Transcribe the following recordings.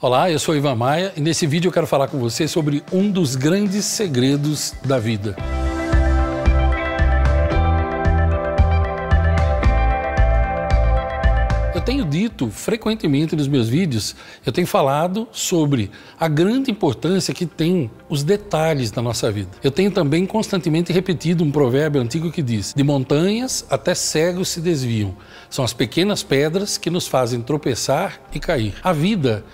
Olá, eu sou Ivan Maia e nesse vídeo eu quero falar com você sobre um dos grandes segredos da vida. Eu tenho dito frequentemente nos meus vídeos, eu tenho falado sobre a grande importância que tem os detalhes na nossa vida. Eu tenho também constantemente repetido um provérbio antigo que diz: de montanhas até cegos se desviam. São as pequenas pedras que nos fazem tropeçar e cair. A vida,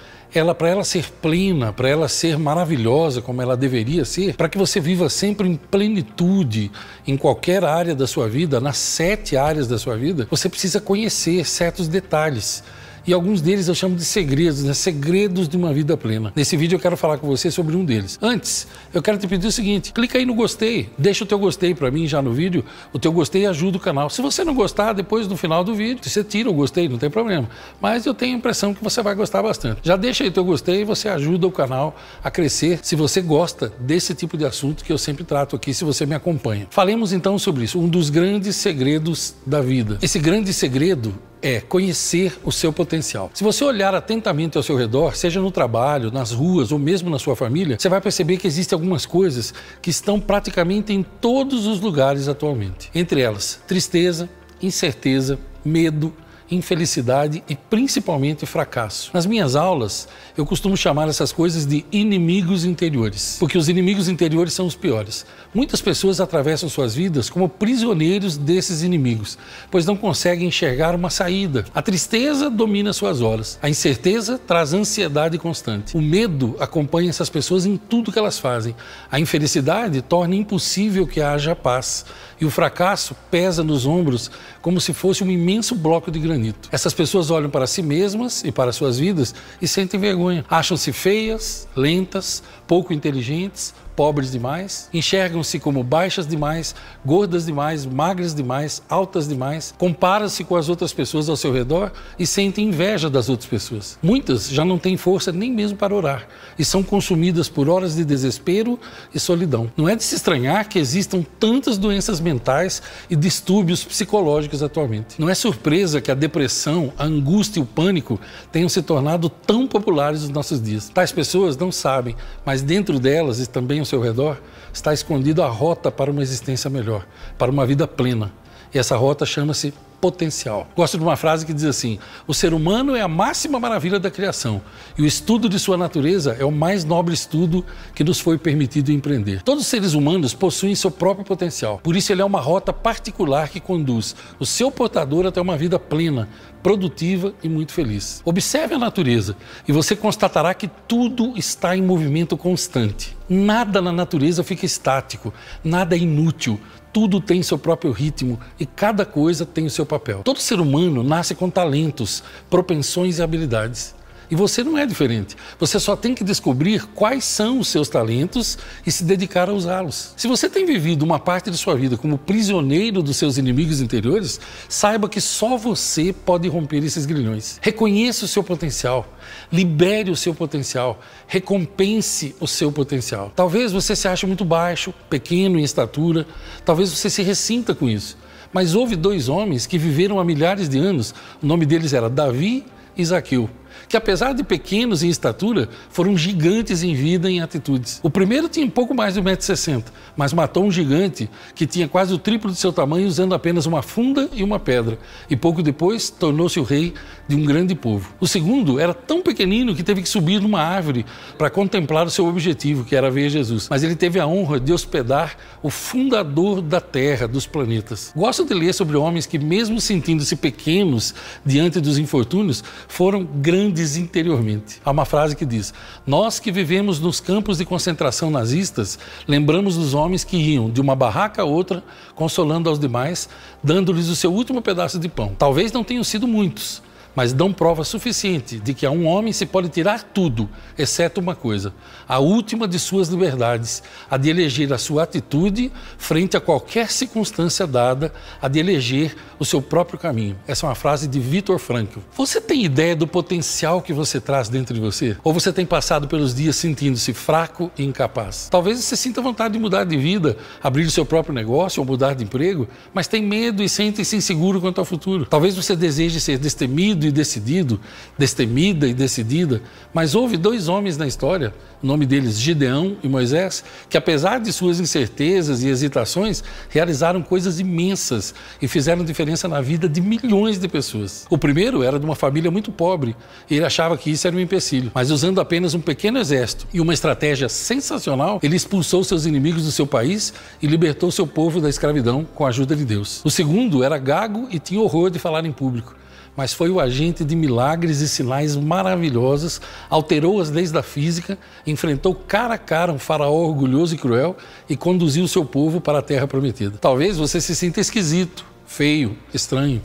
para ela ser plena, para ela ser maravilhosa como ela deveria ser, para que você viva sempre em plenitude em qualquer área da sua vida, nas 7 áreas da sua vida, você precisa conhecer certos detalhes. E alguns deles eu chamo de segredos, né? Segredos de uma vida plena. Nesse vídeo eu quero falar com você sobre um deles. Antes, eu quero te pedir o seguinte: clica aí no gostei, deixa o teu gostei para mim já no vídeo. O teu gostei ajuda o canal. Se você não gostar, depois no final do vídeo, você tira o gostei, não tem problema. Mas eu tenho a impressão que você vai gostar bastante. Já deixa aí o teu gostei e você ajuda o canal a crescer se você gosta desse tipo de assunto que eu sempre trato aqui, se você me acompanha. Falemos então sobre isso, um dos grandes segredos da vida. Esse grande segredo é conhecer o seu potencial. Se você olhar atentamente ao seu redor, seja no trabalho, nas ruas ou mesmo na sua família, você vai perceber que existem algumas coisas que estão praticamente em todos os lugares atualmente. Entre elas, tristeza, incerteza, medo, infelicidade e principalmente fracasso. Nas minhas aulas, eu costumo chamar essas coisas de inimigos interiores, porque os inimigos interiores são os piores. Muitas pessoas atravessam suas vidas como prisioneiros desses inimigos, pois não conseguem enxergar uma saída. A tristeza domina suas horas, a incerteza traz ansiedade constante. O medo acompanha essas pessoas em tudo que elas fazem. A infelicidade torna impossível que haja paz. E o fracasso pesa nos ombros como se fosse um imenso bloco de granito. Essas pessoas olham para si mesmas e para suas vidas e sentem vergonha. Acham-se feias, lentas, pouco inteligentes, pobres demais, enxergam-se como baixas demais, gordas demais, magras demais, altas demais, comparam-se com as outras pessoas ao seu redor e sentem inveja das outras pessoas. Muitas já não têm força nem mesmo para orar e são consumidas por horas de desespero e solidão. Não é de se estranhar que existam tantas doenças mentais e distúrbios psicológicos atualmente. Não é surpresa que a depressão, a angústia e o pânico tenham se tornado tão populares nos nossos dias. Tais pessoas não sabem, mas dentro delas e também ao seu redor está escondida a rota para uma existência melhor, para uma vida plena. E essa rota chama-se potencial. Gosto de uma frase que diz assim: o ser humano é a máxima maravilha da criação e o estudo de sua natureza é o mais nobre estudo que nos foi permitido empreender. Todos os seres humanos possuem seu próprio potencial, por isso ele é uma rota particular que conduz o seu portador até uma vida plena, produtiva e muito feliz. Observe a natureza e você constatará que tudo está em movimento constante. Nada na natureza fica estático, nada é inútil. Tudo tem seu próprio ritmo e cada coisa tem o seu papel. Todo ser humano nasce com talentos, propensões e habilidades. E você não é diferente. Você só tem que descobrir quais são os seus talentos e se dedicar a usá-los. Se você tem vivido uma parte de sua vida como prisioneiro dos seus inimigos interiores, saiba que só você pode romper esses grilhões. Reconheça o seu potencial, libere o seu potencial, recompense o seu potencial. Talvez você se ache muito baixo, pequeno em estatura, talvez você se ressinta com isso. Mas houve 2 homens que viveram há milhares de anos, o nome deles era Davi e Zaqueu, que apesar de pequenos em estatura, foram gigantes em vida e em atitudes. O primeiro tinha pouco mais de 1,60 m, mas matou um gigante que tinha quase o triplo de seu tamanho usando apenas uma funda e uma pedra, e pouco depois tornou-se o rei de um grande povo. O segundo era tão pequenino que teve que subir numa árvore para contemplar o seu objetivo, que era ver Jesus. Mas ele teve a honra de hospedar o fundador da Terra, dos planetas. Gosto de ler sobre homens que, mesmo sentindo-se pequenos diante dos infortúnios, foram grandes interiormente. Há uma frase que diz: nós que vivemos nos campos de concentração nazistas, lembramos dos homens que iam de uma barraca a outra, consolando aos demais, dando-lhes o seu último pedaço de pão. Talvez não tenham sido muitos, mas dão prova suficiente de que a um homem se pode tirar tudo, exceto uma coisa: a última de suas liberdades, a de eleger a sua atitude frente a qualquer circunstância dada, a de eleger o seu próprio caminho. Essa é uma frase de Viktor Frankl. Você tem ideia do potencial que você traz dentro de você? Ou você tem passado pelos dias sentindo-se fraco e incapaz? Talvez você sinta vontade de mudar de vida, abrir o seu próprio negócio ou mudar de emprego, mas tem medo e sente-se inseguro quanto ao futuro. Talvez você deseje ser destemido e decidido, destemida e decidida, mas houve dois homens na história, o nome deles Gideão e Moisés, que apesar de suas incertezas e hesitações, realizaram coisas imensas e fizeram diferença na vida de milhões de pessoas. O primeiro era de uma família muito pobre e ele achava que isso era um empecilho, mas usando apenas um pequeno exército e uma estratégia sensacional, ele expulsou seus inimigos do seu país e libertou seu povo da escravidão com a ajuda de Deus. O segundo era gago e tinha horror de falar em público, mas foi o agente de milagres e sinais maravilhosos, alterou as leis da física, enfrentou cara a cara um faraó orgulhoso e cruel e conduziu seu povo para a terra prometida. Talvez você se sinta esquisito, feio, estranho.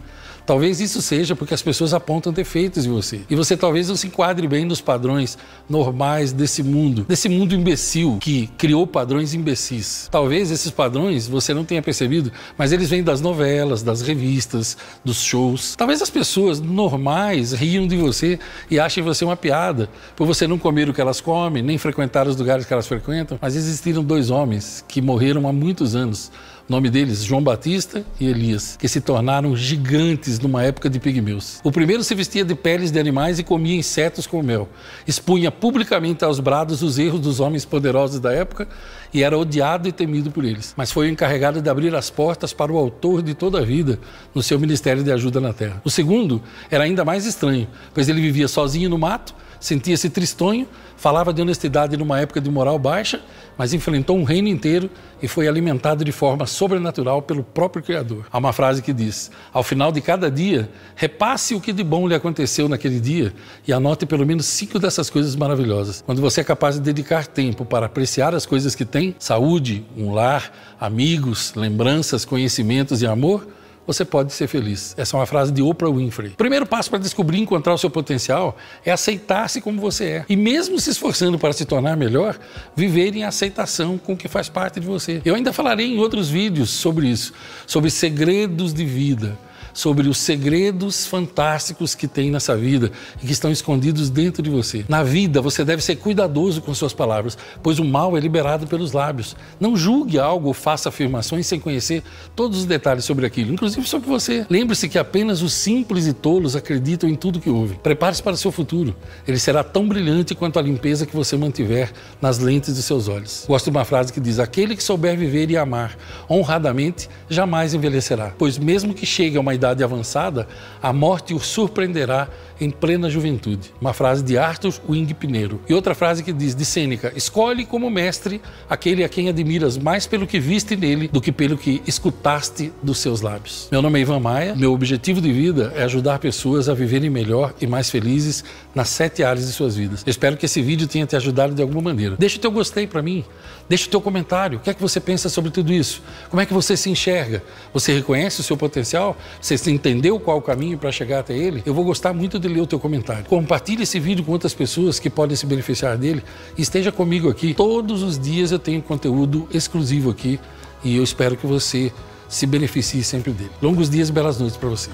Talvez isso seja porque as pessoas apontam defeitos em você. E você talvez não se enquadre bem nos padrões normais desse mundo imbecil que criou padrões imbecis. Talvez esses padrões você não tenha percebido, mas eles vêm das novelas, das revistas, dos shows. Talvez as pessoas normais riam de você e achem você uma piada, por você não comer o que elas comem, nem frequentar os lugares que elas frequentam. Mas existiram dois homens que morreram há muitos anos. O nome deles, João Batista e Elias, que se tornaram gigantes numa época de pigmeus. O primeiro se vestia de peles de animais e comia insetos com mel. Expunha publicamente aos brados os erros dos homens poderosos da época e era odiado e temido por eles. Mas foi o encarregado de abrir as portas para o autor de toda a vida no seu ministério de ajuda na terra. O segundo era ainda mais estranho, pois ele vivia sozinho no mato, sentia-se tristonho, falava de honestidade numa época de moral baixa, mas enfrentou um reino inteiro e foi alimentado de forma sobrenatural pelo próprio Criador. Há uma frase que diz: ao final de cada dia, repasse o que de bom lhe aconteceu naquele dia e anote pelo menos 5 dessas coisas maravilhosas. Quando você é capaz de dedicar tempo para apreciar as coisas que tem, saúde, um lar, amigos, lembranças, conhecimentos e amor, você pode ser feliz. Essa é uma frase de Oprah Winfrey. O primeiro passo para descobrir e encontrar o seu potencial é aceitar-se como você é. E mesmo se esforçando para se tornar melhor, viver em aceitação com o que faz parte de você. Eu ainda falarei em outros vídeos sobre isso, sobre segredos de vida, sobre os segredos fantásticos que tem nessa vida e que estão escondidos dentro de você. Na vida, você deve ser cuidadoso com suas palavras, pois o mal é liberado pelos lábios. Não julgue algo ou faça afirmações sem conhecer todos os detalhes sobre aquilo, inclusive sobre você. Lembre-se que apenas os simples e tolos acreditam em tudo que ouvem. Prepare-se para o seu futuro. Ele será tão brilhante quanto a limpeza que você mantiver nas lentes de seus olhos. Gosto de uma frase que diz: aquele que souber viver e amar honradamente jamais envelhecerá, pois mesmo que chegue a uma idade avançada, a morte o surpreenderá em plena juventude. Uma frase de Arthur Wing Pinheiro. E outra frase que diz, de Sêneca: escolhe como mestre aquele a quem admiras mais pelo que viste nele do que pelo que escutaste dos seus lábios. Meu nome é Ivan Maia. Meu objetivo de vida é ajudar pessoas a viverem melhor e mais felizes nas 7 áreas de suas vidas. Eu espero que esse vídeo tenha te ajudado de alguma maneira. Deixa o teu gostei para mim. Deixa o teu comentário. O que é que você pensa sobre tudo isso? Como é que você se enxerga? Você reconhece o seu potencial? Você entendeu qual o caminho para chegar até ele? Eu vou gostar muito de ler o teu comentário. Compartilhe esse vídeo com outras pessoas que podem se beneficiar dele e esteja comigo aqui. Todos os dias eu tenho conteúdo exclusivo aqui e eu espero que você se beneficie sempre dele. Longos dias e belas noites para você.